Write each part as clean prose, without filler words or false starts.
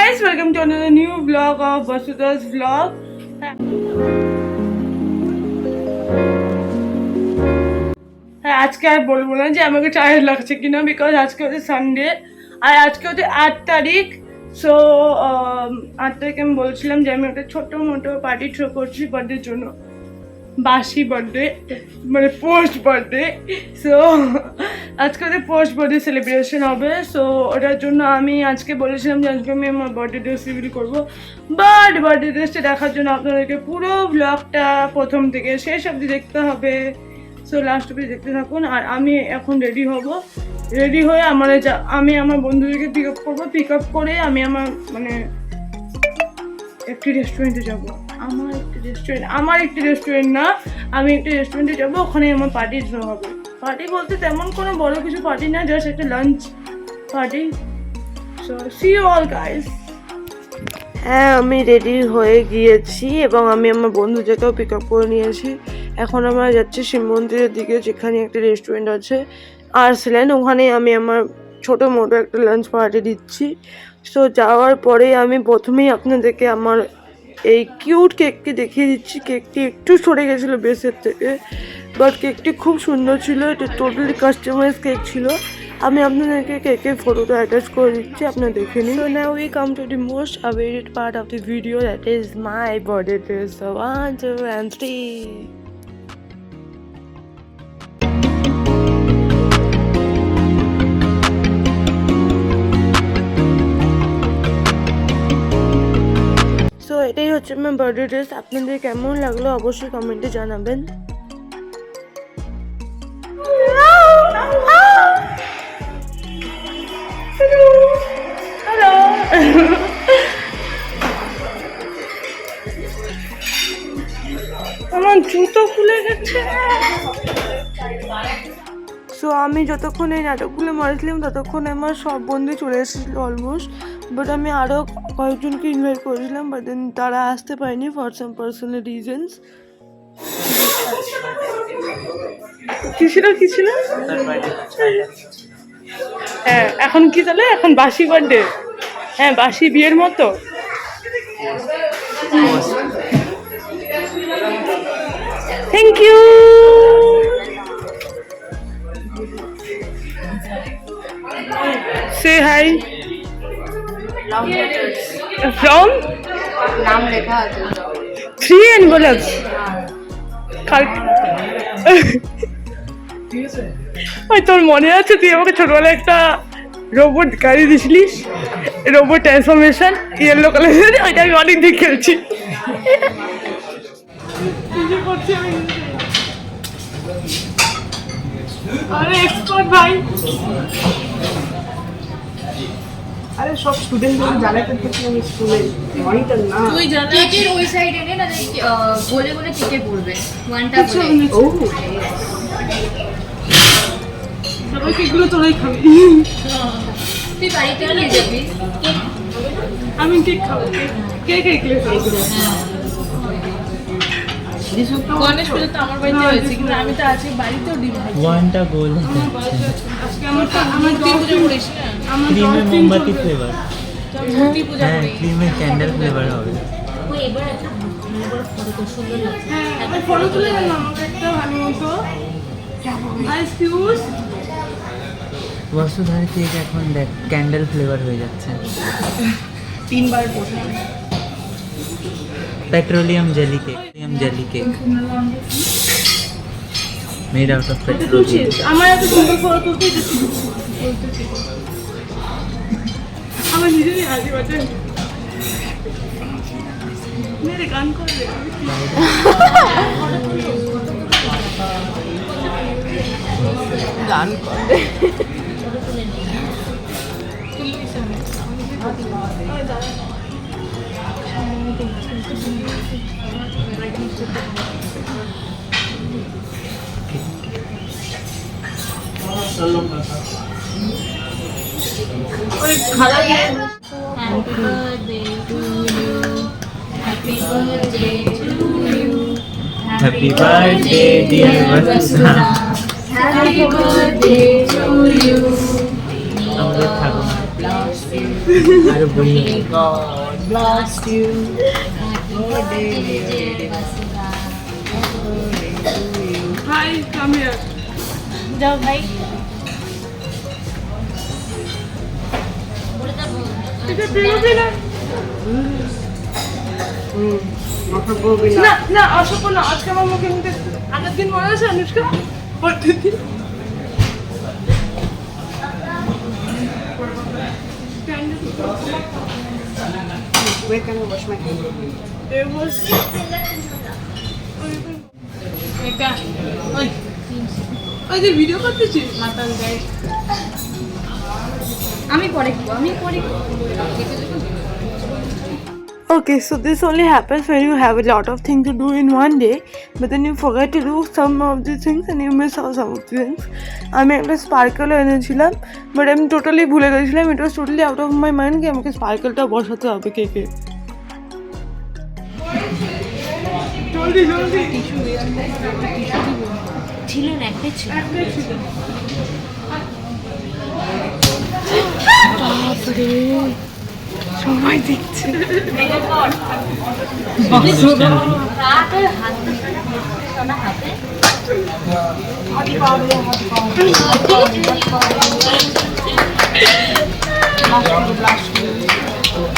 guys, welcome to another new vlog of Vasudha's vlog. হ্যাঁ আজকে আর বলবো না যে আমাকে টায়ার্ড লাগছে কিনা, বিকজ আজকে হচ্ছে সানডে আর আজকে হচ্ছে 8 তারিখ। সো 8 তারিখে আমি বলছিলাম যে আমি একটা ছোটো মোটো পার্টি থ্রো করছি বার্থডের জন্য, বাসি বার্থডে মানে পোস্ট বার্থডে। সো আজকে ওদের পোস্ট বার্থডে সেলিব্রেশন হবে। সো ওটার জন্য আমি আজকে বলেছিলাম যে আজকে আমি আমার বার্থডে ড্রেস রিভিল করবো, বাট বার্থডে ড্রেসটা দেখার জন্য আপনাদেরকে পুরো ব্লগটা প্রথম থেকে শেষ অবধি দেখতে হবে। সো লাস্ট অবধি দেখতে থাকুন। আর আমি এখন রেডি হব, রেডি হয়ে আমি আমার বন্ধুদেরকে পিক আপ করবো, পিক আপ করে আমি আমার মানে একটি রেস্টুরেন্টে যাব। আমার একটি রেস্টুরেন্ট না, আমি একটি রেস্টুরেন্টে যাবো, ওখানে আমার পার্টি থ্রো হবে। পার্টি বলতে তেমন কোনো বড় কিছু পার্টি না, জাস্ট একটা lunch party. So see you all guys. হ্যাঁ আমি রেডি হয়ে গিয়েছি এবং আমি আমার বন্ধুদেরকেও পিক আপ করে নিয়েছি। এখন আমরা যাচ্ছি শিব মন্দিরের দিকে, যেখানে একটা রেস্টুরেন্ট আছে আর্সল্যান্ড, ওখানে আমি আমার ছোটো মোটো একটা লাঞ্চ পার্টি দিচ্ছি। সো যাওয়ার পরে আমি প্রথমেই আপনাদেরকে আমার এই কিউট কেকটি দেখিয়ে দিচ্ছি। কেকটি একটু সরে গেছিলো বেসের থেকে, বাট কেকটি খুব সুন্দর ছিল। এটা টোটালি কাস্টমাইজ কেক ছিল। আমি আপনাদেরকে কেকের ফটোটা অ্যাটাচ করে দিচ্ছি, আপনারা দেখে নিন। So now we come to the most awaited part of the video, that is my birthday dress. So 1, 2 and 3. So এটাই হচ্ছে আমার বার্থডে ড্রেস। আপনাদের কেমন লাগলো অবশ্যই কমেন্টে জানাবেন। হ্যালো আমার জুতো খুলে গেছে। সো আমি যতক্ষণ এই নাটকগুলো মারছিলাম ততক্ষণ আমার সব বন্ধু চলে এসেছিল অলমোস্ট, বাট আমি আরও কয়েকজনকে ইনভাইট করেছিলাম, বাট দেন তারা আসতে পারেনি ফর সাম পার্সোনাল রিজনস। কি ছিল হ্যাঁ এখন কি চলে, এখন বাসি বার্থডে, হ্যাঁ বাসি বিয়ের মতো। Thank you. Say hi. From? नाम लिखा है 3 envelopes. ওই তোর মনে আছে তুই আমাকে ছোটবেলায় একটা রোবট গাড়ি দিছিলিস, রোবট ট্রান্সফরমেশন ইয়েলো কালারের, ওইটা আমি অনেক দিন খেলছি। আরে এক্সপার্ট ভাই, আরে সব স্টুডেন্টদের জানাতে করছি আমি স্কুলে মনিটর না। তুই জানা কেকের ওই সাইডে নে না, গোলে গোলে কেকে পড়বে ওয়ানটা বলে। ও সবাই কেকগুলো তোরাই খাবি, তুই বাড়িতে নিয়ে যাবি। আমি কেক খাবো, কেক এগুলো খাবো। গণেশ পুজো তো আমার বাড়িতে হয়েছে, কিন্তু আমি তো আজকে বাড়িতেও ডিম খাই। ওয়ানটা গোল আজকে আমার পুজো করিস না? ক্রিমের মোমবাতি ফ্লেভার, মূর্তি পূজা হ্যাঁ করি। ক্রিমের ক্যান্ডেল ফ্লেভার হবে। ওই এবার একটা ফটো খুব সুন্দর লাগছে। হ্যাঁ ফটো তুলে দিলাম আমাকে একটা ভালো মতো। এক্সকিউজ বসুধার কেক এখন দেখ ক্যান্ডেল ফ্লেভার হয়ে যাচ্ছে। 3 বার পড়ে petroleum jelly cake made out of petroleum. আমার এত সুন্দর ফটো তুলতে আমার নিজেরই হাসি পাচ্ছে। মেরে গান করবে গান করবে Happy birthday to you. Happy birthday to you. Happy birthday dear Vasudha. Happy birthday to you. আমরা থাকবো। Bless you. আরে বলি God bless you. Happy birthday, dear Vasudha. Happy birthday to you. Hi, come here. যাও ভাই এটা বেরোবে না। অসভ্য বিনা না না অসভ্য না, আজকে আমার মুখে মুখে আগের দিন মনে আছে অনুষ্কা পরের দিন এখানে বসবে এটা ওই ওই যে ভিডিও করতেছিস মাতাল গাই আমি পরে খাবো, আমি পরে খাবো। Okay, so this only happens when you have a lot of things to do in one day, but then you forget to do some of the things and you miss out some of the things. আমি একটা স্পার্কেলও এনেছিলাম, but আমি totally ভুলে গেছিলাম। It was totally out of my mind কি আমাকে স্পার্কেলটা বসাতে হবে কেকে। জলদি জলদি ছিল না একটাই ছিল সময় দিচ্ছে।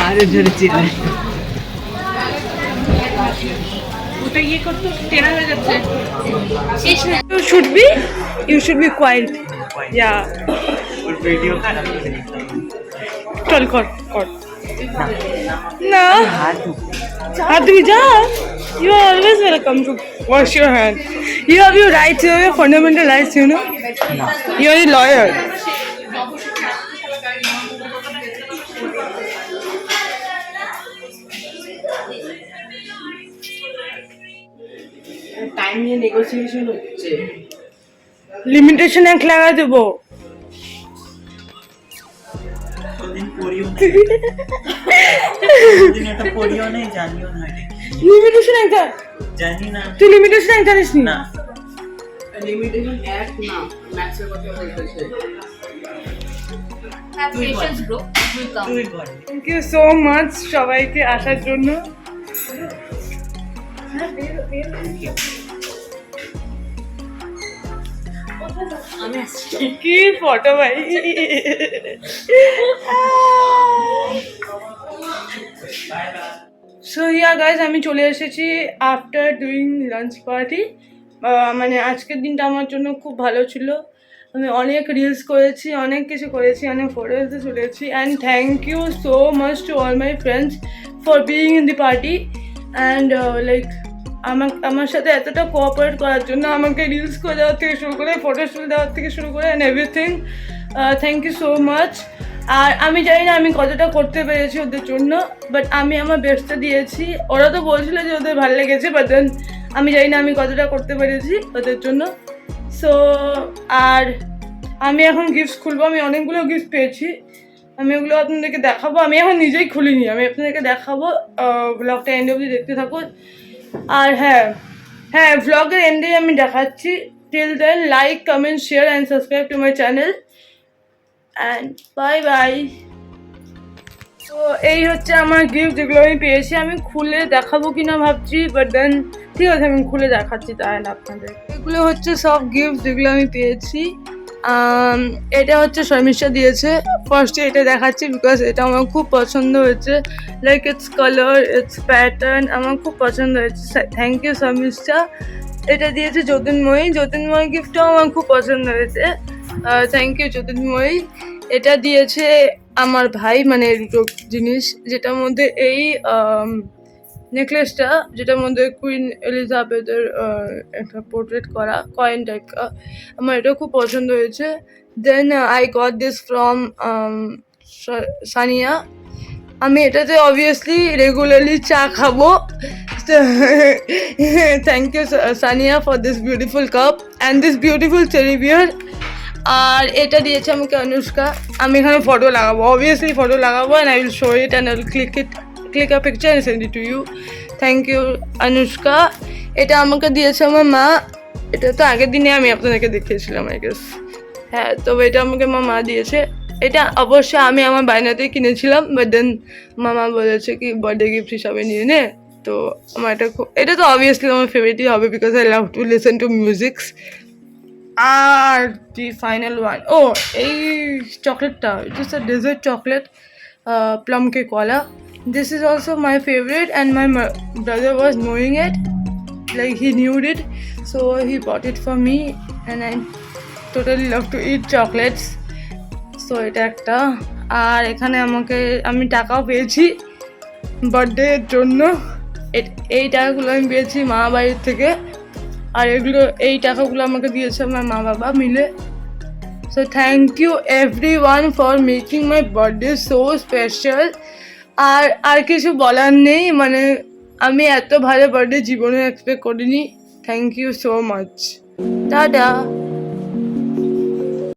আরে জোরে চিল্লাই ওটা ইয়ে করতে টেনা হয়ে যাচ্ছে। শেষ না You should be quiet. Yeah. Video চল কর কর না হাত ধুই যা। You are always welcome to wash your hand. You have your rights, you have your fundamental rights, you know. You are a lawyer. Time নিয়ে নেগোসিয়েশন হচ্ছে limitation এক লাগা দেবো। দিন পড়িও দিন এটা পড়িও নেই জানিও না লিমিটেশন একটা জানি না তুই লিমিটেশন এক জানিস না লিমিটেশন এক না ম্যাক্সের কথা বলতেছে have patience bro, will come. তুই বল থ্যাংক ইউ সো মাচ সবাইকে আসার জন্য। আমি আসছি। কি ফটো ভাই। সো ইয়া গাইজ আমি চলে এসেছি আফটার ডুইং লাঞ্চ পার্টি। মানে আজকের দিনটা আমার জন্য খুব ভালো ছিল। আমি অনেক রিলস করেছি, অনেক কিছু করেছি, অনেক ফটোজে চলেছি। And thank you so much to all my friends for being in the party and like আমার সাথে এতটা কোঅপারেট করার জন্য, আমাকে রিলস করে দেওয়ার থেকে শুরু করে ফটোস তুলে দেওয়ার থেকে শুরু করে and everything. Thank you so much. আর আমি জানি না আমি কতটা করতে পেরেছি ওদের জন্য, বাট আমি আমার বেস্টটা দিয়েছি। ওরা তো বলছিল যে ওদের ভালো লেগেছে, বাট দেন আমি জানি না আমি কতটা করতে পেরেছি ওদের জন্য। সো আর আমি এখন গিফটস খুলবো। আমি অনেকগুলো গিফট পেয়েছি, আমি ওগুলো আপনাদেরকে দেখাবো। আমি এখন নিজেই খুলিনি, আমি আপনাদেরকে দেখাবো। ব্লগটা এন্ড অবধি দেখতে থাকুন। আর হ্যাঁ হ্যাঁ ব্লগের এন্ডেই আমি দেখাচ্ছি। Till then like, comment, share and subscribe to my channel and bye bye. তো এই হচ্ছে আমার গিফট যেগুলো আমি পেয়েছি। আমি খুলে দেখাবো কিনা ভাবছি, বাট দেন ঠিক আছে আমি খুলে দেখাচ্ছি তাহলে আপনাদের। এগুলো হচ্ছে সব গিফট যেগুলো আমি পেয়েছি। এটা হচ্ছে শর্মিষ্ঠা দিয়েছে। ফার্স্টে এটা দেখাচ্ছি বিকজ এটা আমার খুব পছন্দ হয়েছে। Like its colour, its pattern আমার খুব পছন্দ হয়েছে। Thank you Sharmistha. এটা দিয়েছে যতীনময়ী। যতীনময়ী গিফটটাও আমার খুব পছন্দ হয়েছে। Thank you Jatinmayi. এটা দিয়েছে আমার ভাই, মানে দুটো জিনিস, যেটার মধ্যে এই নেকলেসটা, যেটার মধ্যে কুইন এলিজাবেথের একটা পোর্ট্রেট করা কয়েন টাইপ। আমার এটাও খুব পছন্দ হয়েছে। Then I got this from Sania. আমি এটাতে অবভিয়াসলি রেগুলারলি চা খাবো। Thank you Sania for this beautiful cup and this beautiful cherry bear. আর এটা দিয়েছে আমাকে অনুষ্কা। আমি এখানে ফটো লাগাবো, অবভিয়াসলি ফটো লাগাবো, and I will show it and I will click a picture and send it to you. Thank you Anushka. এটা আমাকে দিয়েছে আমার মা। এটা তো আগের দিনে আমি আপনাদেরকে দেখিয়েছিলাম আই গেস। হ্যাঁ, তবে এটা আমাকে আমার মা দিয়েছে। এটা অবশ্যই আমি আমার বায়নাতেই কিনেছিলাম, বাট দেন মামা বলেছে কি বার্থডে গিফট হিসাবে নিয়ে নে। তো আমার এটা তো অবভিয়াসলি আমার ফেভারিটই হবে, because I love to listen to musics. আর দি ফাইনাল ওয়ান, ও এই চকলেটটা, it is a dessert chocolate, plum কেকওয়ালা। This is also my favourite and my brother was knowing it, like he knew it, so he bought it for me and I totally love to eat chocolates. So এটা একটা। আর এখানে আমি টাকাও পেয়েছি বার্থডের জন্য। এই টাকাগুলো আমি পেয়েছি মা বাড়ির থেকে, আর এই টাকাগুলো আমাকে দিয়েছে আমার মা বাবা মিলে। So thank you everyone for making my birthday so special. আর কিছু বলার নেই, মানে আমি এত ভালো বার্থডে জীবনে এক্সপেক্ট করিনি। Thank you so much, tata.